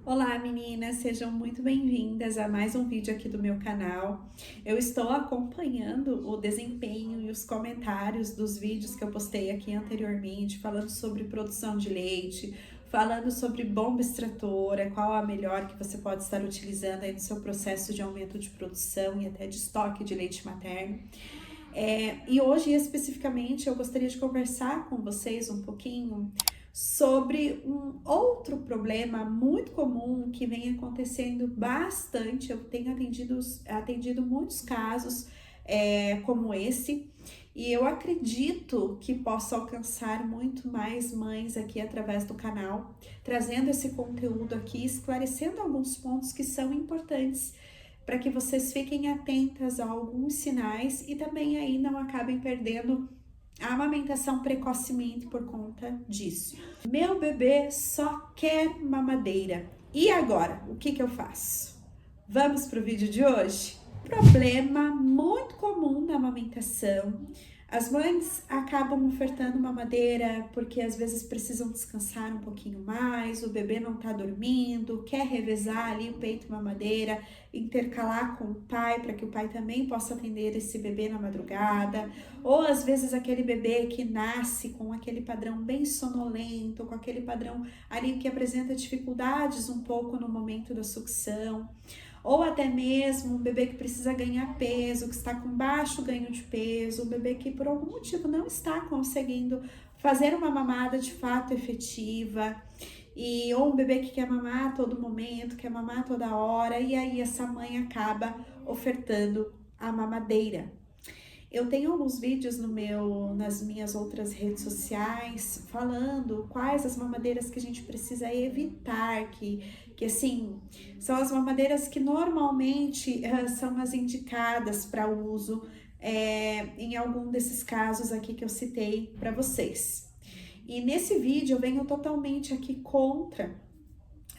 Olá meninas, sejam muito bem-vindas a mais um vídeo aqui do meu canal. Eu estou acompanhando o desempenho e os comentários dos vídeos que eu postei aqui anteriormente, falando sobre produção de leite, falando sobre bomba extratora, qual a melhor que você pode estar utilizando aí no seu processo de aumento de produção e até de estoque de leite materno. E hoje, especificamente, eu gostaria de conversar com vocês um pouquinho sobre um outro problema muito comum que vem acontecendo bastante. Eu tenho atendido muitos casos como esse, e eu acredito que posso alcançar muito mais mães aqui através do canal, trazendo esse conteúdo aqui, esclarecendo alguns pontos que são importantes para que vocês fiquem atentas a alguns sinais e também aí não acabem perdendo a amamentação precocemente por conta disso. Meu bebê só quer mamadeira. E agora, o que eu faço? Vamos para o vídeo de hoje? Problema muito comum na amamentação. As mães acabam ofertando mamadeira porque às vezes precisam descansar um pouquinho mais, o bebê não tá dormindo, quer revezar ali o peito e mamadeira, intercalar com o pai para que o pai também possa atender esse bebê na madrugada, ou às vezes aquele bebê que nasce com aquele padrão bem sonolento, com aquele padrão ali que apresenta dificuldades um pouco no momento da sucção, ou até mesmo um bebê que precisa ganhar peso, que está com baixo ganho de peso, um bebê que por algum motivo não está conseguindo fazer uma mamada de fato efetiva, ou um bebê que quer mamar a todo momento, quer mamar a toda hora, e aí essa mãe acaba ofertando a mamadeira. Eu tenho alguns vídeos nas minhas outras redes sociais falando quais as mamadeiras que a gente precisa evitar, que assim, são as mamadeiras que normalmente são as indicadas para uso em algum desses casos aqui que eu citei para vocês. E nesse vídeo eu venho totalmente aqui contra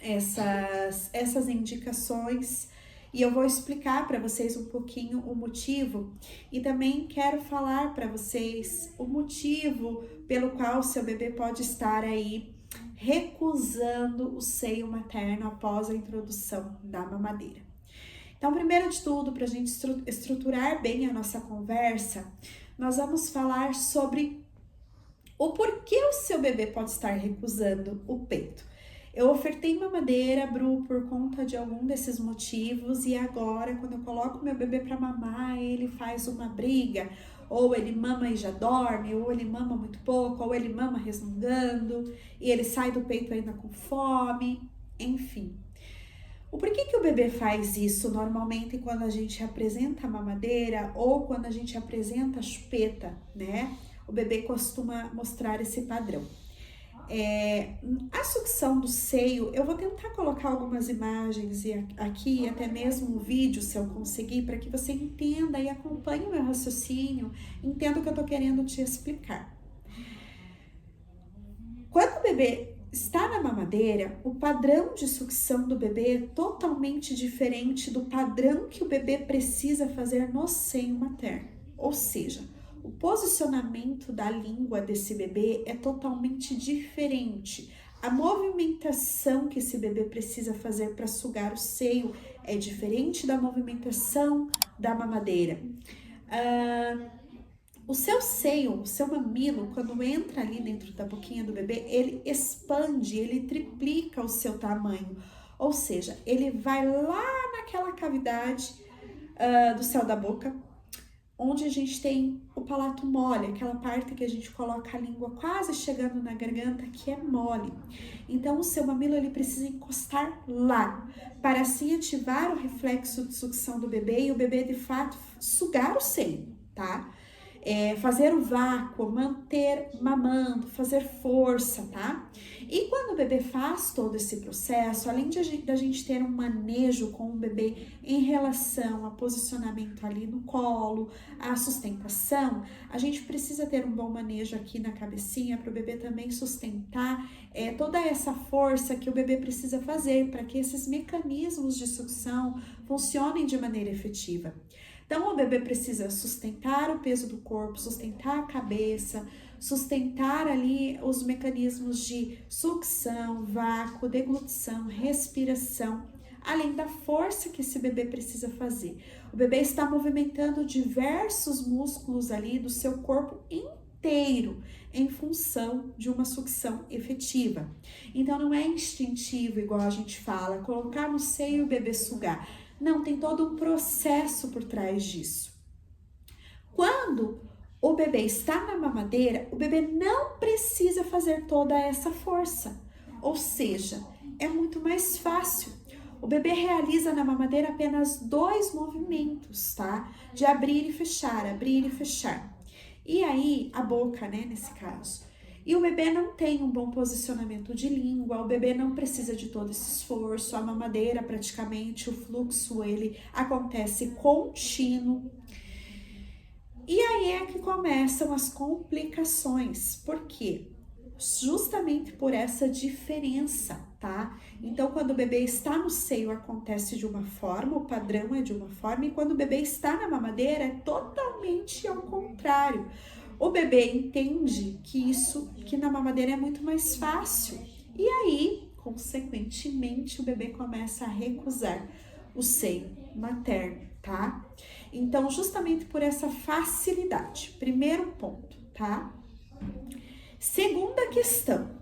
essas indicações, e eu vou explicar para vocês um pouquinho o motivo, e também quero falar para vocês o motivo pelo qual seu bebê pode estar aí recusando o seio materno após a introdução da mamadeira. Então, primeiro de tudo, para a gente estruturar bem a nossa conversa, nós vamos falar sobre o porquê o seu bebê pode estar recusando o peito. Eu ofertei mamadeira, Bru, por conta de algum desses motivos, e agora, quando eu coloco meu bebê para mamar, ele faz uma briga, ou ele mama e já dorme, ou ele mama muito pouco, ou ele mama resmungando, e ele sai do peito ainda com fome, enfim. O porquê que o bebê faz isso normalmente quando a gente apresenta a mamadeira ou quando a gente apresenta a chupeta, né? O bebê costuma mostrar esse padrão. A sucção do seio, eu vou tentar colocar algumas imagens aqui, até mesmo um vídeo, se eu conseguir, para que você entenda e acompanhe o meu raciocínio, entenda o que eu tô querendo te explicar. Quando o bebê está na mamadeira, o padrão de sucção do bebê é totalmente diferente do padrão que o bebê precisa fazer no seio materno. Ou seja, o posicionamento da língua desse bebê é totalmente diferente. A movimentação que esse bebê precisa fazer para sugar o seio é diferente da movimentação da mamadeira. O seu seio, o seu mamilo, quando entra ali dentro da boquinha do bebê, ele expande, ele triplica o seu tamanho. Ou seja, ele vai lá naquela cavidade do céu da boca, onde a gente tem o palato mole, aquela parte que a gente coloca a língua quase chegando na garganta, que é mole. Então, o seu mamilo ele precisa encostar lá, para assim ativar o reflexo de sucção do bebê e o bebê de fato sugar o seio, tá? Fazer o vácuo, manter mamando, fazer força, tá? E quando o bebê faz todo esse processo, além da gente ter um manejo com o bebê em relação a posicionamento ali no colo, a sustentação, a gente precisa ter um bom manejo aqui na cabecinha para o bebê também sustentar toda essa força que o bebê precisa fazer para que esses mecanismos de sucção funcionem de maneira efetiva. Então, o bebê precisa sustentar o peso do corpo, sustentar a cabeça, sustentar ali os mecanismos de sucção, vácuo, deglutição, respiração, além da força que esse bebê precisa fazer. O bebê está movimentando diversos músculos ali do seu corpo inteiro em função de uma sucção efetiva. Então não é instintivo, igual a gente fala, colocar no seio e o bebê sugar. Não, tem todo um processo por trás disso. Quando o bebê está na mamadeira, o bebê não precisa fazer toda essa força. Ou seja, é muito mais fácil. O bebê realiza na mamadeira apenas 2 movimentos, tá? De abrir e fechar, abrir e fechar. E aí, a boca, né, nesse caso. E o bebê não tem um bom posicionamento de língua, o bebê não precisa de todo esse esforço, a mamadeira praticamente, o fluxo, ele acontece contínuo. E aí é que começam as complicações, por quê? Justamente por essa diferença, tá? Então, quando o bebê está no seio, acontece de uma forma, o padrão é de uma forma, e quando o bebê está na mamadeira, é totalmente ao contrário. O bebê entende que na mamadeira é muito mais fácil, e aí, consequentemente, o bebê começa a recusar o seio materno, tá? Então, justamente por essa facilidade, primeiro ponto, tá? Segunda questão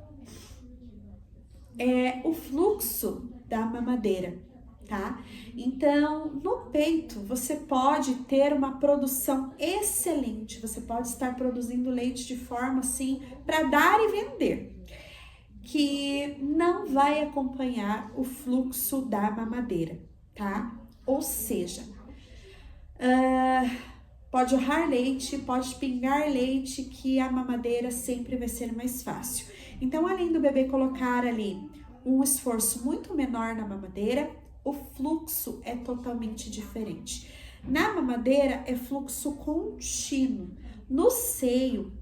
é o fluxo da mamadeira, tá? Então, no peito, você pode ter uma produção excelente, você pode estar produzindo leite de forma assim para dar e vender, que não vai acompanhar o fluxo da mamadeira, tá? Ou seja, pode jorrar leite, pode pingar leite, que a mamadeira sempre vai ser mais fácil. Então, além do bebê colocar ali um esforço muito menor na mamadeira, o fluxo é totalmente diferente. Na mamadeira é fluxo contínuo. No seio,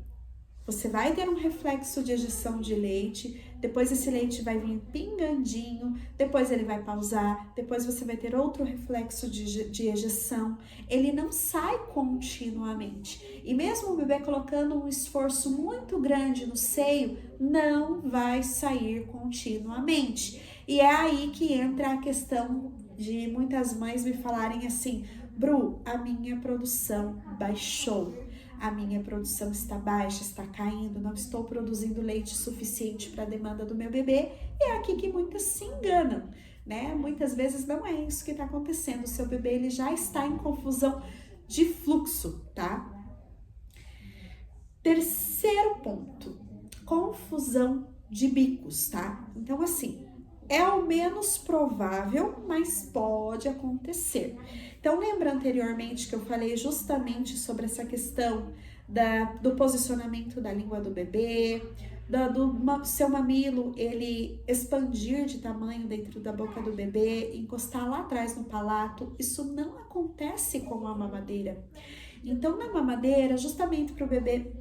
você vai ter um reflexo de ejeção de leite, depois esse leite vai vir pingandinho, depois ele vai pausar, depois você vai ter outro reflexo de ejeção. Ele não sai continuamente. E mesmo o bebê colocando um esforço muito grande no seio, não vai sair continuamente. E é aí que entra a questão de muitas mães me falarem assim: Bru, a minha produção baixou. A minha produção está baixa, está caindo, não estou produzindo leite suficiente para a demanda do meu bebê. E é aqui que muitas se enganam, né? Muitas vezes não é isso que está acontecendo. O seu bebê, ele já está em confusão de fluxo, tá? Terceiro ponto, confusão de bicos, tá? Então, assim, é o menos provável, mas pode acontecer. Então, lembra anteriormente que eu falei justamente sobre essa questão do posicionamento da língua do bebê, do seu mamilo, ele expandir de tamanho dentro da boca do bebê, encostar lá atrás no palato. Isso não acontece com a mamadeira. Então, na mamadeira, justamente para o bebê,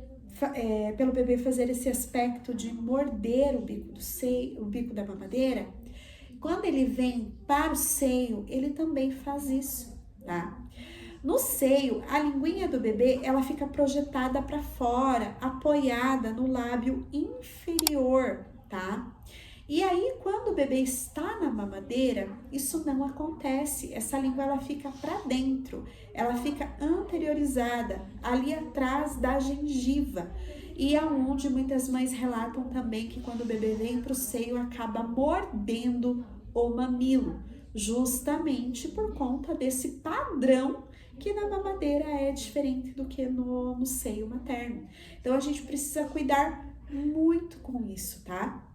pelo bebê fazer esse aspecto de morder o bico do seio, o bico da mamadeira, quando ele vem para o seio, ele também faz isso, tá? No seio, a linguinha do bebê, ela fica projetada para fora, apoiada no lábio inferior, tá? E aí, quando o bebê está na mamadeira, isso não acontece. Essa língua, ela fica para dentro, ela fica anteriorizada, ali atrás da gengiva. E é onde muitas mães relatam também que quando o bebê vem para o seio, acaba mordendo o mamilo, justamente por conta desse padrão que na mamadeira é diferente do que no seio materno. Então, a gente precisa cuidar muito com isso, tá?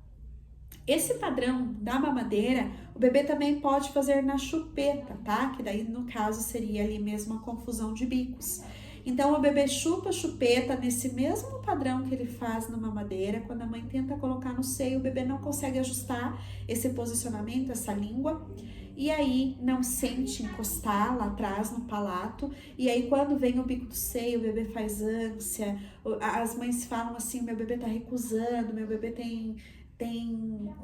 Esse padrão da mamadeira, o bebê também pode fazer na chupeta, tá? Que daí, no caso, seria ali mesmo a confusão de bicos. Então, o bebê chupa a chupeta nesse mesmo padrão que ele faz na mamadeira. Quando a mãe tenta colocar no seio, o bebê não consegue ajustar esse posicionamento, essa língua. E aí, não sente encostar lá atrás no palato. E aí, quando vem o bico do seio, o bebê faz ânsia. As mães falam assim, meu bebê tá recusando, meu bebê tem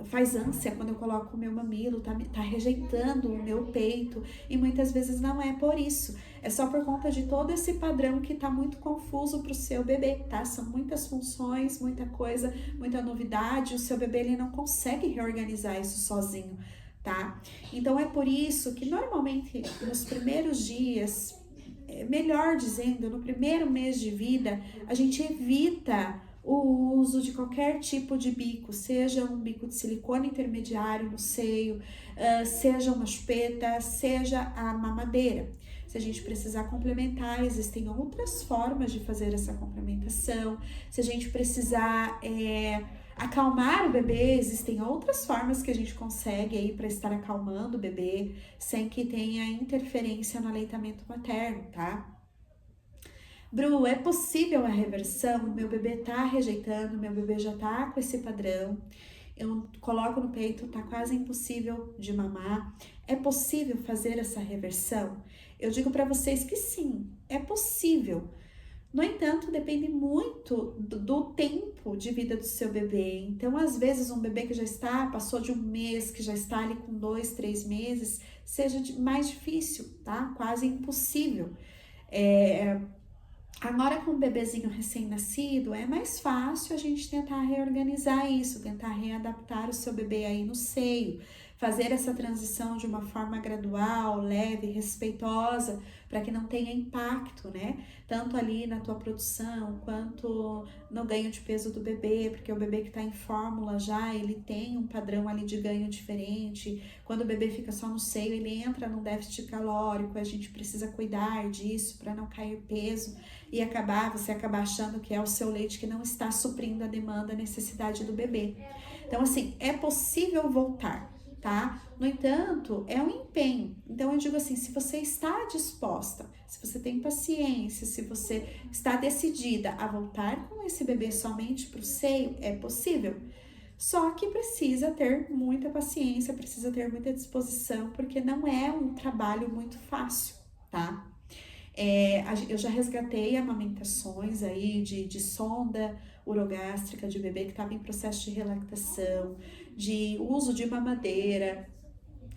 faz ânsia quando eu coloco o meu mamilo, tá rejeitando o meu peito, e muitas vezes não é por isso, é só por conta de todo esse padrão que tá muito confuso pro seu bebê, tá? São muitas funções, muita coisa, muita novidade, o seu bebê ele não consegue reorganizar isso sozinho, tá? Então é por isso que normalmente nos primeiros dias, melhor dizendo, no primeiro mês de vida, a gente evita o uso de qualquer tipo de bico, seja um bico de silicone intermediário no seio, seja uma chupeta, seja a mamadeira. Se a gente precisar complementar, existem outras formas de fazer essa complementação. Se a gente precisar acalmar o bebê, existem outras formas que a gente consegue aí para estar acalmando o bebê sem que tenha interferência no aleitamento materno, tá? Bru, é possível a reversão? Meu bebê tá rejeitando, meu bebê já tá com esse padrão, eu coloco no peito, tá quase impossível de mamar. É possível fazer essa reversão? Eu digo para vocês que sim, é possível. No entanto, depende muito do tempo de vida do seu bebê. Então, às vezes, um bebê que passou de um mês, que já está ali com 2, 3 meses, seja mais difícil, tá? Quase impossível. Agora, com um bebezinho recém-nascido, é mais fácil a gente tentar reorganizar isso, tentar readaptar o seu bebê aí no seio, fazer essa transição de uma forma gradual, leve, respeitosa, para que não tenha impacto, né? Tanto ali na tua produção, quanto no ganho de peso do bebê, porque o bebê que está em fórmula já, ele tem um padrão ali de ganho diferente. Quando o bebê fica só no seio, ele entra num déficit calórico, a gente precisa cuidar disso para não cair peso e você acabar achando que é o seu leite que não está suprindo a demanda, a necessidade do bebê. Então, assim, é possível voltar, tá? No entanto, é um empenho. Então, eu digo assim, se você está disposta, se você tem paciência, se você está decidida a voltar com esse bebê somente para o seio, é possível. Só que precisa ter muita paciência, precisa ter muita disposição, porque não é um trabalho muito fácil, tá? Eu já resgatei amamentações aí de sonda urogástrica de bebê que estava em processo de relactação, de uso de mamadeira,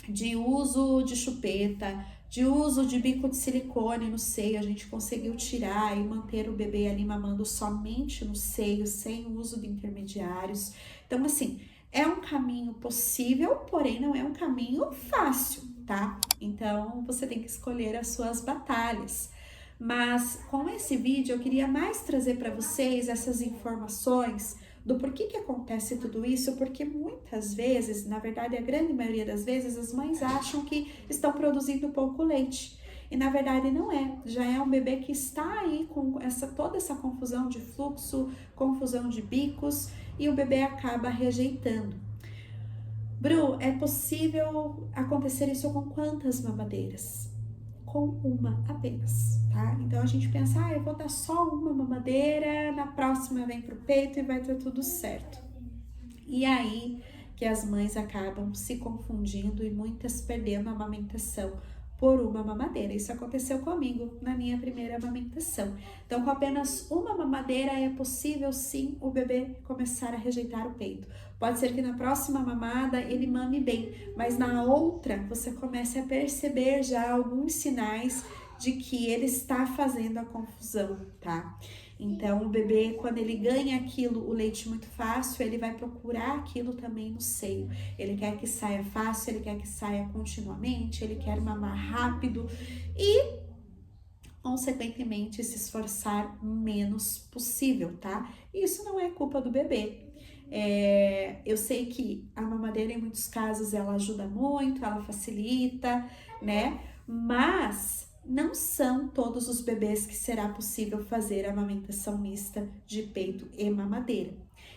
de uso de chupeta, de uso de bico de silicone no seio. A gente conseguiu tirar e manter o bebê ali mamando somente no seio, sem uso de intermediários. Então, assim, é um caminho possível, porém não é um caminho fácil, tá? Então, você tem que escolher as suas batalhas. Mas com esse vídeo eu queria mais trazer para vocês essas informações do porquê que acontece tudo isso, porque muitas vezes, na verdade a grande maioria das vezes, as mães acham que estão produzindo pouco leite. E na verdade não é, já é um bebê que está aí com toda essa confusão de fluxo, confusão de bicos, e o bebê acaba rejeitando. Bru, é possível acontecer isso com quantas mamadeiras? Com uma apenas, tá? Então a gente pensa, eu vou dar só uma mamadeira, na próxima vem pro peito e vai ter tudo certo. E aí que as mães acabam se confundindo e muitas perdendo a amamentação por uma mamadeira. Isso aconteceu comigo na minha primeira amamentação. Então, com apenas uma mamadeira é possível sim o bebê começar a rejeitar o peito. Pode ser que na próxima mamada ele mame bem, mas na outra você comece a perceber já alguns sinais de que ele está fazendo a confusão, tá? Então, o bebê, quando ele ganha aquilo, o leite muito fácil, ele vai procurar aquilo também no seio. Ele quer que saia fácil, ele quer que saia continuamente, ele quer mamar rápido e, consequentemente, se esforçar menos possível, tá? Isso não é culpa do bebê. Eu sei que a mamadeira, em muitos casos, ela ajuda muito, ela facilita, né? Mas não são todos os bebês que será possível fazer a amamentação mista de peito e mamadeira.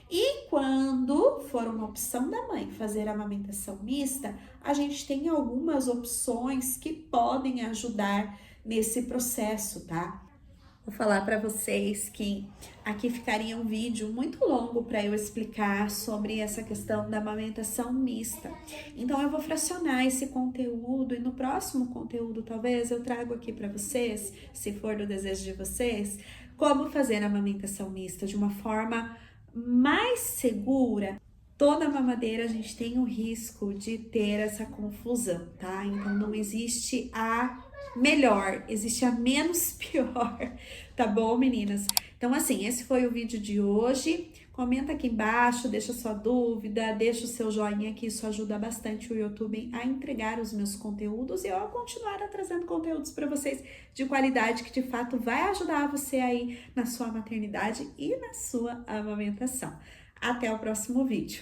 E quando for uma opção da mãe fazer a amamentação mista, a gente tem algumas opções que podem ajudar nesse processo, tá? Vou falar para vocês que aqui ficaria um vídeo muito longo para eu explicar sobre essa questão da amamentação mista. Então eu vou fracionar esse conteúdo e no próximo conteúdo talvez eu trago aqui para vocês, se for do desejo de vocês, como fazer a amamentação mista de uma forma mais segura toda mamadeira a gente tem o risco de ter essa confusão, tá? Então não existe a melhor, existe a menos pior, tá bom, meninas? Então assim, esse foi o vídeo de hoje. Comenta aqui embaixo, deixa sua dúvida, deixa o seu joinha, que isso ajuda bastante o YouTube a entregar os meus conteúdos e eu a continuar trazendo conteúdos para vocês de qualidade que de fato vai ajudar você aí na sua maternidade e na sua amamentação. Até o próximo vídeo.